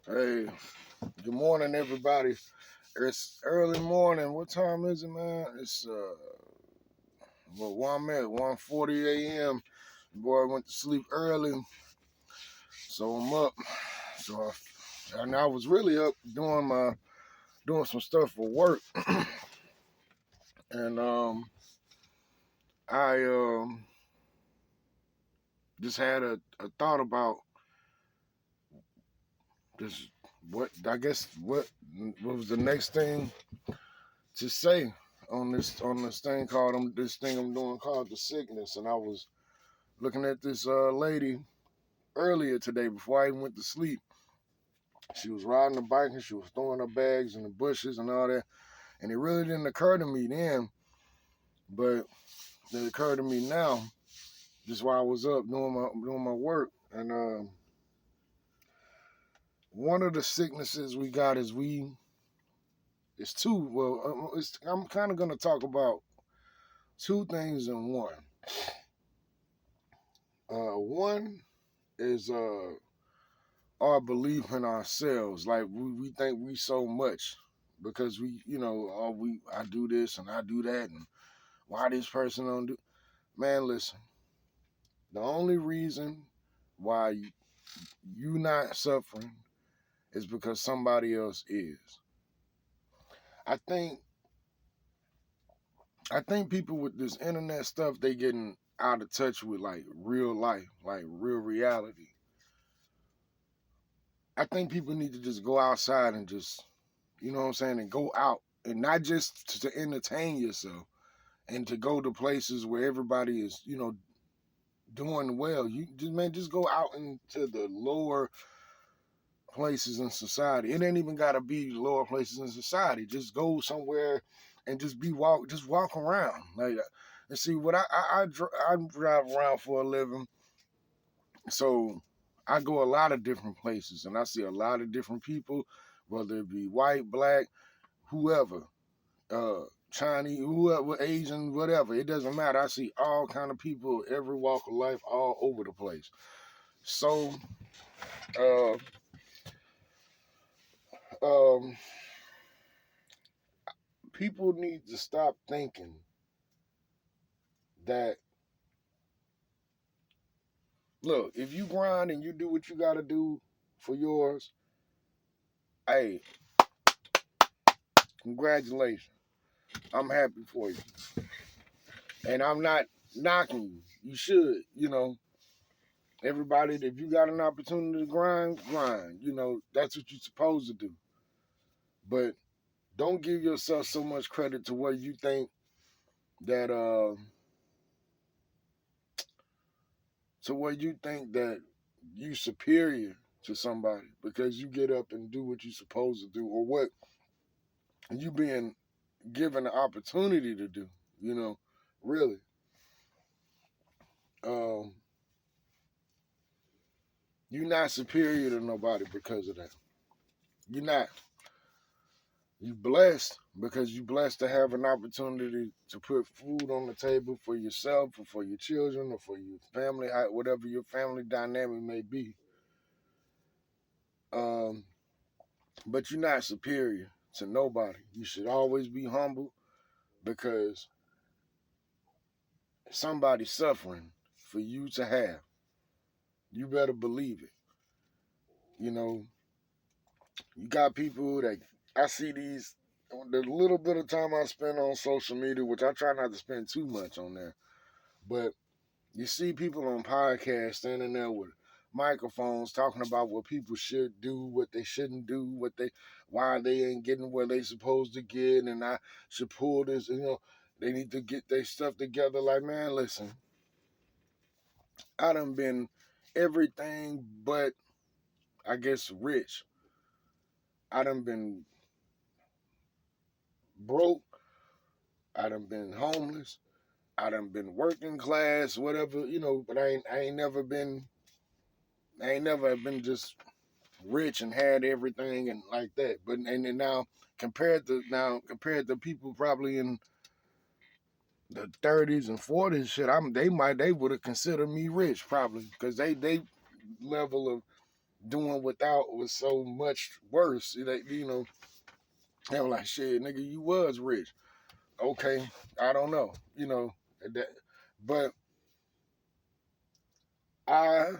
Hey, good morning, everybody. It's early morning. What time is it, man? It's well, I'm at 1:40 a.m. Boy went to sleep early, so I'm up. So and I was really up doing some stuff for work, and I just had a thought about just what was the next thing to say on this thing called this thing I'm doing called the sickness, and I was looking at this lady earlier today before I even went to sleep. She was riding a bike and she was throwing her bags in the bushes and all that. And it really didn't occur to me then, but it occurred to me now, just while I was up doing my work. And one of the sicknesses we got is two. Well, I'm kind of gonna talk about two things in one. One is our belief in ourselves. Like we think we so much because I do this and I do that, and why this person don't do. Man, listen. The only reason why you not suffering is because somebody else is. I think I think people with this internet stuff, they getting out of touch with like real life, like real reality. I think people need to just go outside and just, you know what I'm saying, and go out and not just to entertain yourself and to go to places where everybody is, doing well. You just, man, just go out into the lower places in society. It ain't even gotta be lower places in society. Just go somewhere and just walk around. Like, and see what I drive around for a living, so I go a lot of different places and I see a lot of different people, whether it be white, black, whoever, uh, Chinese, whoever, Asian, whatever. It doesn't matter. I see all kind of people, every walk of life, all over the place. So, uh, um, people need to stop thinking that, look, if you grind and you do what you got to do for yours, hey, congratulations. I'm happy for you. And I'm not knocking you. You should, everybody, if you got an opportunity to grind, grind. That's what you're supposed to do. But don't give yourself so much credit to where you think that you superior to somebody because you get up and do what you're supposed to do, or what you being given the opportunity to do, really. Um, you're not superior to nobody because of that. You're not. You blessed because you blessed to have an opportunity to put food on the table for yourself or for your children or for your family, whatever your family dynamic may be. Um, but you're not superior to nobody. You should always be humble because somebody's suffering for you to have. You better believe it. You know, you got people that I see the little bit of time I spend on social media, which I try not to spend too much on there, but you see people on podcasts standing there with microphones talking about what people should do, what they shouldn't do, why they ain't getting where they supposed to get, and I should pull this. They need to get their stuff together. Like, man, listen, I done been everything but, I guess, rich. I done been broke. I done been homeless. I done been working class, whatever, but I ain't never been just rich and had everything and like that. But and now compared to people probably in the 30s and 40s, shit, they would have considered me rich probably because they level of doing without was so much worse. They were like, shit, nigga, you was rich. Okay, I don't know, that, but I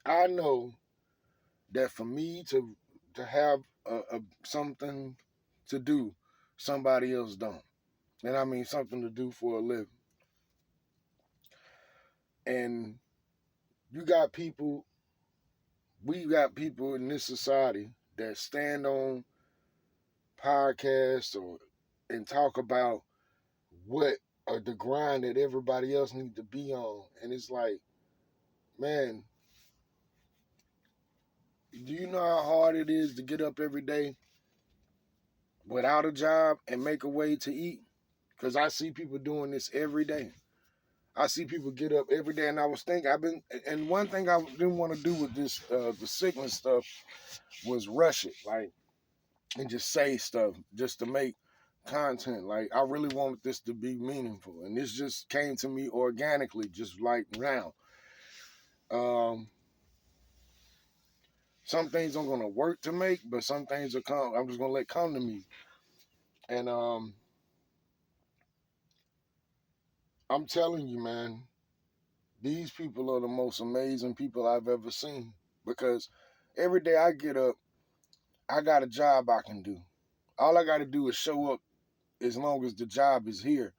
I know that for me to have something to do, somebody else don't, and I mean something to do for a living. And you got people, we got people in this society that stand on podcasts or and talk about what the grind that everybody else need to be on, and it's like, man, do you know how hard it is to get up every day without a job and make a way to eat? Because I see people doing this every day. I see people get up every day, and I was thinking, and one thing I didn't want to do with this, the sickness stuff, was rush it, like, and just say stuff just to make content. Like, I really wanted this to be meaningful, and this just came to me organically, just like now. Um, some things I'm gonna work to make, but some things will come. I'm just gonna let come to me, and I'm telling you, man, these people are the most amazing people I've ever seen, because every day I get up, I got a job I can do. All I got to do is show up as long as the job is here,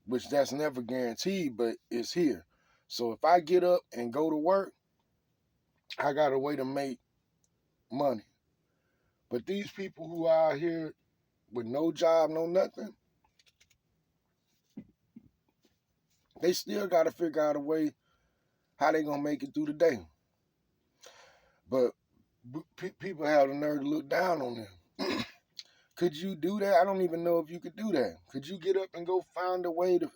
which that's never guaranteed, but it's here. So if I get up and go to work, I got a way to make money. But these people who are out here with no job, no nothing, they still got to figure out a way how they gonna make it through the day. But people have the nerve to look down on them. Could you do that? I don't even know if you could do that. Could you get up and go find a way to,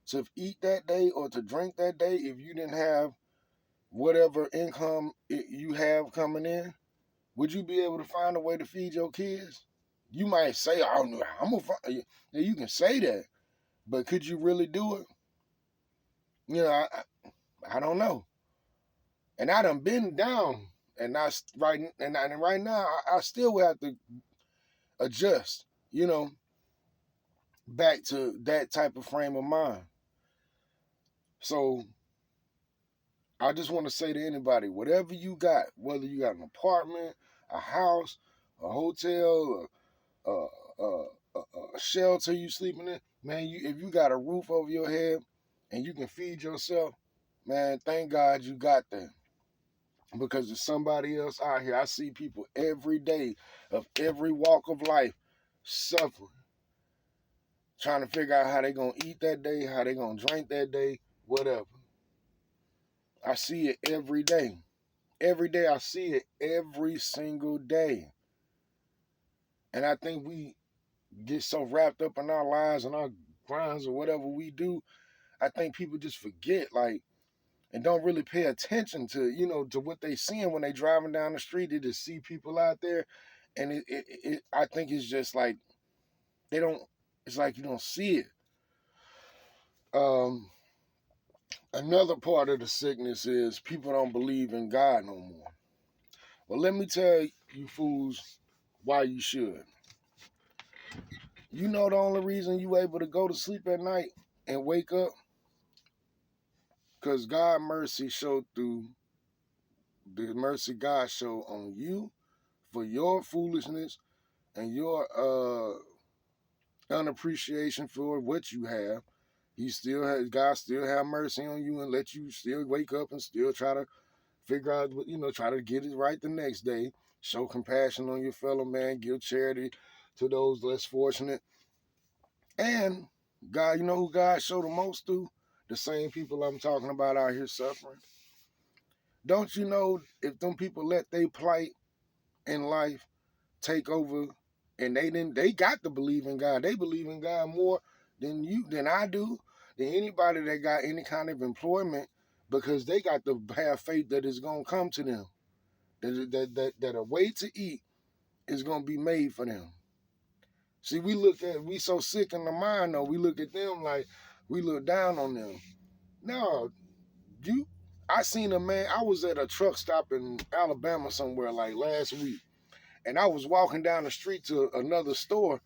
to eat that day or to drink that day if you didn't have whatever income you have coming in? Would you be able to find a way to feed your kids? You might say, "Oh no, I'm gonna find." Yeah, you can say that, but could you really do it? I don't know. And I done been down, and right now I still have to adjust. Back to that type of frame of mind. So I just want to say to anybody, whatever you got, whether you got an apartment, a house, a hotel, a, a shelter you sleeping in, man, if you got a roof over your head and you can feed yourself, man, thank God you got that. Because there's somebody else out here. I see people every day of every walk of life suffering, trying to figure out how they gonna eat that day, how they gonna drink that day, whatever. I see it every day. Every day I see it every single day. And I think we get so wrapped up in our lives and our grinds or whatever we do, I think people just forget, like, and don't really pay attention to, to what they seeing when they driving down the street. They just see people out there, and I think it's just like they don't. It's like you don't see it. Um, Another part of the sickness is people don't believe in God no more. Well, let me tell you fools why you should. You know the only reason you able to go to sleep at night and wake up? Because God mercy showed through the mercy God showed on you for your foolishness and your unappreciation for what you have. God still have mercy on you and let you still wake up and still try to figure out what, try to get it right the next day. Show compassion on your fellow man, give charity to those less fortunate. And God, you know who God showed the most to? The same people I'm talking about out here suffering. Don't you know if them people let their plight in life take over, and they got to believe in God. They believe in God more than I do, than anybody that got any kind of employment, because they got to have faith that it's gonna come to them. That a way to eat is gonna be made for them. See, we so sick in the mind though, we look at them like we look down on them. No, you I seen a man. I was at a truck stop in Alabama somewhere like last week, and I was walking down the street to another store,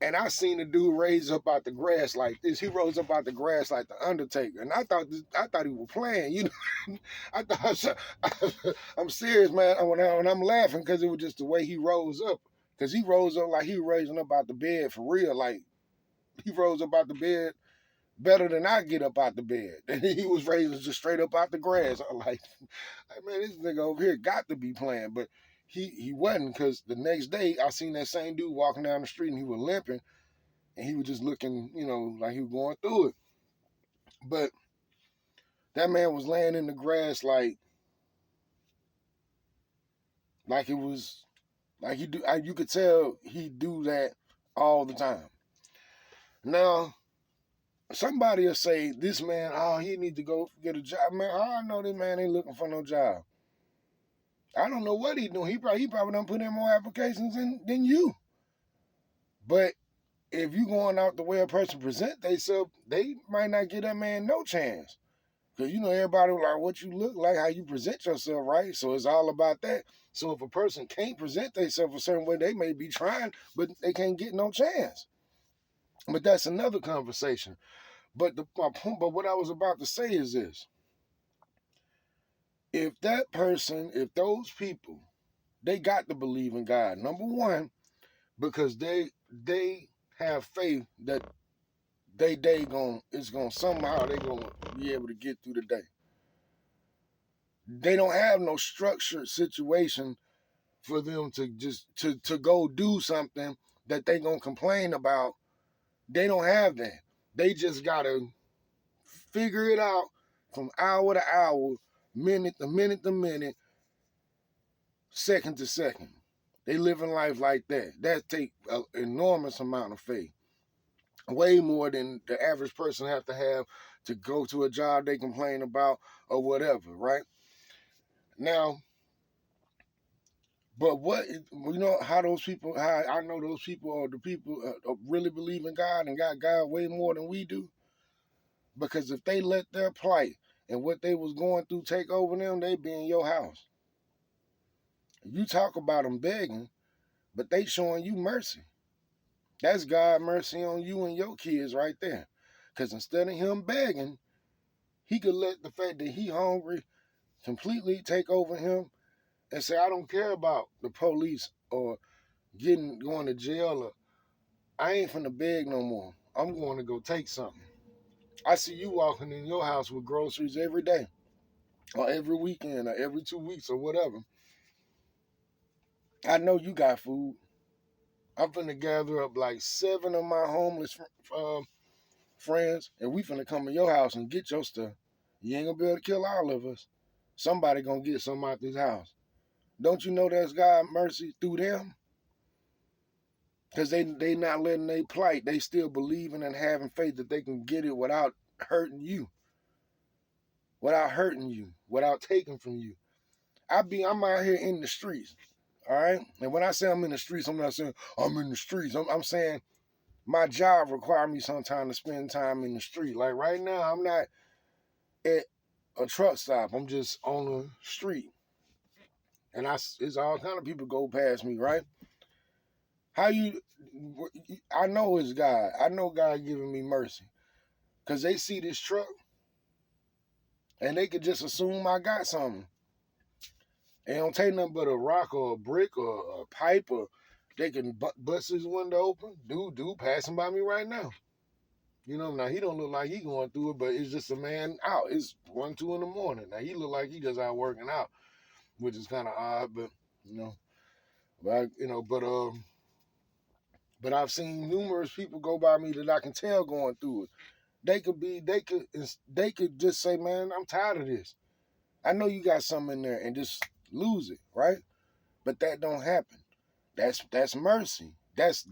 and I seen a dude raise up out the grass like this. He rose up out the grass like the Undertaker, and I thought he was playing. You know, I thought I'm serious, man. When I'm laughing because it was just the way he rose up. Because he rose up like he was raising up out the bed for real. Like he rose up out the bed better than I get up out the bed. And he was raising just straight up out the grass. I'm like, man, this nigga over here got to be playing. But he wasn't, because the next day I seen that same dude walking down the street and he was limping and he was just looking, you know, like he was going through it. But that man was laying in the grass like it was like you could tell he do that all the time. Now, somebody will say, this man, oh, he need to go get a job. Man, I know this man ain't looking for no job. I don't know what he doing. He probably done put in more applications than you. But if you going out the way a person present themselves, they might not give that man no chance. Because, you know, everybody like what you look like, how you present yourself, right? So it's all about that. So if a person can't present themselves a certain way, they may be trying, but they can't get no chance. But that's another conversation. But what I was about to say is this. If that person, if those people, they got to believe in God. Number one, because they have faith that it's gonna somehow they gonna be able to get through the day. They don't have no structured situation for them to just to go do something that they gonna complain about. They don't have that. They just gotta figure it out from hour to hour, minute to minute to minute, second to second. They living life like that. That take an enormous amount of faith. Way more than the average person have to go to a job they complain about or whatever, right? Now, but how those people, how I know those people are the people really believe in God and got God way more than we do. Because if they let their plight and what they was going through take over them, they be in your house. You talk about them begging, but they showing you mercy. That's God mercy on you and your kids right there. Because instead of him begging, he could let the fact that he hungry completely take over him and say, I don't care about the police or going to jail, or I ain't finna beg no more. I'm going to go take something. I see you walking in your house with groceries every day or every weekend or every 2 weeks or whatever. I know you got food. I'm finna gather up like 7 of my homeless friends, and we finna come to your house and get your stuff. You ain't gonna be able to kill all of us. Somebody gonna get something out this house. Don't you know that's God mercy through them? Because they not letting they plight. They still believing and having faith that they can get it without hurting you. Without taking from you. I'm out here in the streets. All right. And when I say I'm in the streets, I'm not saying I'm in the streets. I'm saying my job requires me sometimes to spend time in the street. Like right now, I'm not at a truck stop. I'm just on the street. And it's all kind of people go past me, right? I know it's God. I know God giving me mercy. Because they see this truck and they could just assume I got something. It don't take nothing but a rock or a brick or a pipe, or they can bust his window open. Dude passing by me right now. You know, now he don't look like he going through it, but it's just a man out. It's 1, 2 in the morning. Now he look like he just out working out, which is kind of odd, but you know, but I've seen numerous people go by me that I can tell going through it. They could just say, man, I'm tired of this. I know you got something in there, and just lose it, right? But that don't happen. That's mercy. That's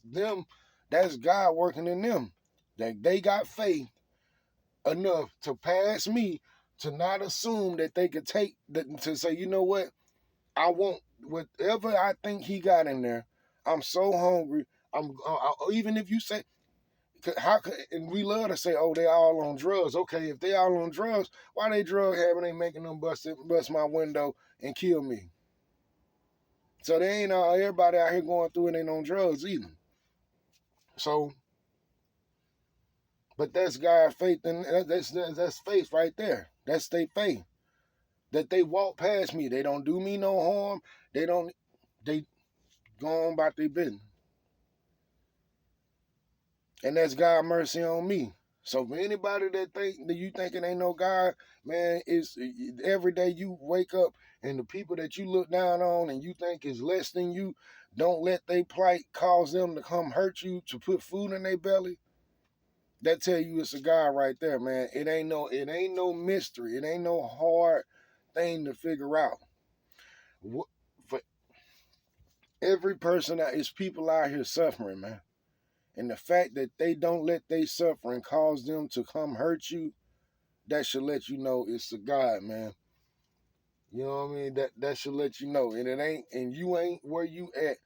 them. That's God working in them. That they got faith enough to pass me, to not assume that they could take that, to say, you know what, I want whatever I think he got in there. I'm so hungry. Even if you say how could, and we love to say, oh, they all on drugs. Okay, if they all on drugs, why they drug having? They making them bust my window and kill me. So they ain't everybody out here going through it ain't on drugs either. So, but that's God faith, and that's faith right there. That's their faith that they walk past me. They don't do me no harm. They don't. They go on about their business, and that's God mercy on me. So for anybody that think that you thinking ain't no God, man, it's every day you wake up and the people that you look down on and you think is less than you, don't let they plight cause them to come hurt you to put food in their belly. That tell you it's a God right there, man. It ain't no mystery. It ain't no hard thing to figure out. For every person that is people out here suffering, man. And the fact that they don't let they suffering cause them to come hurt you, that should let you know it's a God, man. You know what I mean? That should let you know. And you ain't where you at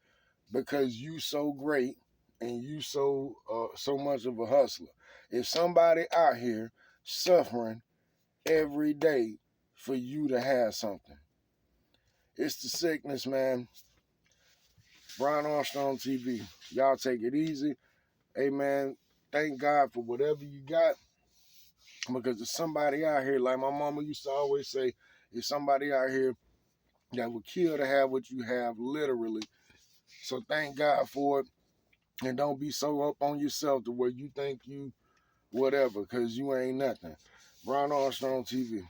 because you so great and you so much of a hustler. If somebody out here suffering every day for you to have something, it's the sickness, man. Brian Armstrong TV. Y'all take it easy. Hey, man, thank God for whatever you got. Because there's somebody out here, like my mama used to always say, there's somebody out here that would kill to have what you have, literally. So thank God for it. And don't be so up on yourself to where you think you whatever, because you ain't nothing. Brian Armstrong TV.